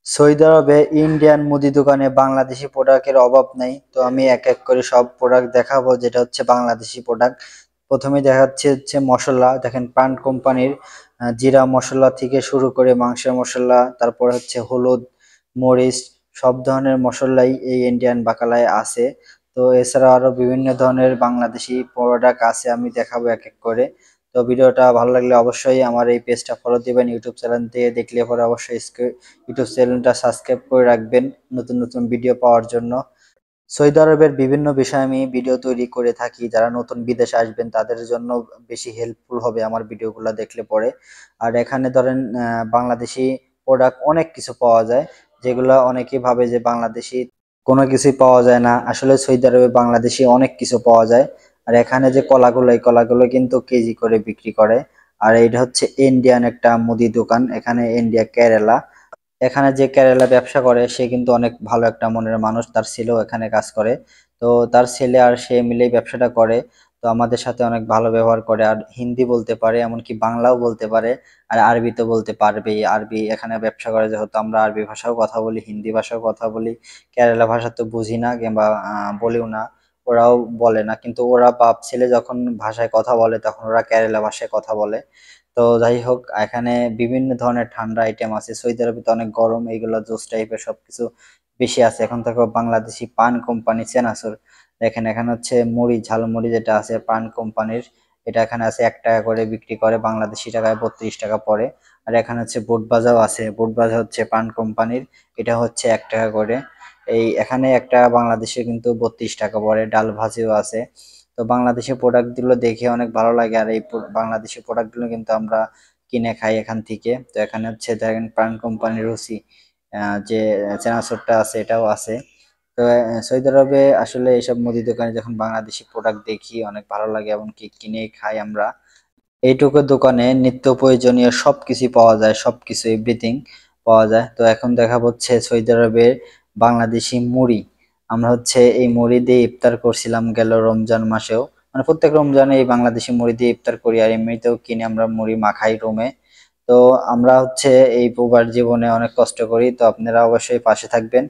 Saudi আরবে Indian মুদি দোকানে বাংলাদেশি প্রোডাক্টের অভাব নেই। তো আমি এক এক করে সব প্রোডাক্ট দেখাবো যেটা হচ্ছে বাংলাদেশি প্রোডাক্ট। প্রথমে দেখাচ্ছে মশলা, দেখেন প্রাণ কোম্পানির জিরা মশলা থেকে শুরু করে মাংসের মশলা, তারপর হচ্ছে হলুদ, মরিচ, সব ধরনের মশলাই এই ইন্ডিয়ান বাকালায় আছে। তো এছাড়া আরো বিভিন্ন ধরনের বাংলাদেশি প্রোডাক্ট আছে, আমি দেখাবো এক এক করে। তো ভিডিওটা ভালো লাগলে অবশ্যই আমার এই পেজটা ফলো দিবেন। ইউটিউব চ্যানেল থেকে দেখলে পরে অবশ্যই ইউটিউব চ্যানেলটা সাবস্ক্রাইব করে রাখবেন নতুন নতুন ভিডিও পাওয়ার জন্য। সৌদি আরবের বিভিন্ন বিষয়ে আমি ভিডিও তৈরি করে থাকি, যারা নতুন বিদেশে আসবেন তাদের জন্য বেশি হেল্পফুল হবে আমার ভিডিওগুলো দেখলে পরে। আর এখানে ধরেন বাংলাদেশি প্রোডাক্ট অনেক কিছু পাওয়া যায়, যেগুলো অনেকেই ভাবে যে বাংলাদেশি কোনো কিছুই পাওয়া যায় না। আসলে সৌদি আরবে বাংলাদেশি অনেক কিছু পাওয়া যায়। আর এখানে যে কলাগুলো, এই কলাগুলো কিন্তু কেজি করে বিক্রি করে। আর এটা হচ্ছে ইন্ডিয়ান একটা মুদি দোকান, এখানে ইন্ডিয়া কেরালা। এখানে যে কেরালা ব্যবসা করে সে কিন্তু অনেক ভালো একটা মনের মানুষ, তার ছেলেও এখানে কাজ করে। তো তার ছেলে আর সে মিলেই ব্যবসাটা করে। তো আমাদের সাথে অনেক ভালো ব্যবহার করে, আর হিন্দি বলতে পারে, এমনকি বাংলাও বলতে পারে, আর আরবি তো বলতে পারবে। আরবি এখানে ব্যবসা করে, যেহেতু আমরা আরবি ভাষাও কথা বলি, হিন্দি ভাষাও কথা বলি। কেরালা ভাষা তো বুঝি না কিংবা বলিও না, ওরাও বলে না, কিন্তু ওরা বাপ ছেলে যখন ভাষায় কথা বলে তখন ওরা কেরালা ভাষায় কথা বলে। তো যাই হোক, এখানে বিভিন্ন ধরনের ঠান্ডা আইটেম আছে। সৌদি আরবে তো অনেক গরম, এইগুলো জুস টাইপের সবকিছু বেশি আছে। এখন থেকে বাংলাদেশি পান কোম্পানি চেনাচুর, দেখেন এখানে হচ্ছে মুড়ি, ঝালমুড়ি যেটা আছে পান কোম্পানির, এটা এখানে আছে 1 টাকা করে বিক্রি করে, বাংলাদেশি টাকায় 32 টাকা পড়ে। আর এখানে হচ্ছে বুট ভাজাও আছে, বুট ভাজা হচ্ছে পান কোম্পানির, এটা হচ্ছে 1 টাকা করে। এই এখানে একটা বাংলাদেশে কিন্তু 32 টাকা পড়ে। ডাল ভাজিও আছে। তো বাংলাদেশি প্রোডাক্ট গুলো দেখে অনেক ভালো লাগে, আর এই বাংলাদেশি প্রোডাক্ট গুলো কিন্তু আমরা কিনে খাই এখান থেকে। তো এখানে হচ্ছে দেখেন প্রাণ কোম্পানির রুচি, যে চেনাচুরটা আছে এটাও আছে। তো সৌদি আরবে আসলে এইসব মুদি দোকানে যখন বাংলাদেশি প্রোডাক্ট দেখি অনেক ভালো লাগে, এমনকি কিনে খাই আমরা। এইটুকু দোকানে নিত্য প্রয়োজনীয় সবকিছু পাওয়া যায়, সবকিছু এভরিথিং পাওয়া যায়। তো এখন দেখা হচ্ছে সৌদি আরবের বাংলাদেশি মুড়ি। আমরা হচ্ছে এই মুড়ি দিয়ে ইফতার করছিলাম গেল রমজান মাসেও, মানে প্রত্যেক রমজানে এই বাংলাদেশি মুড়ি দিয়ে ইফতার করি, আর এমনিতেও কিনে আমরা মুড়ি মাখাই রুমে। তো আমরা হচ্ছে এই প্রবাস জীবনে অনেক কষ্ট করি, তো আপনারা অবশ্যই পাশে থাকবেন।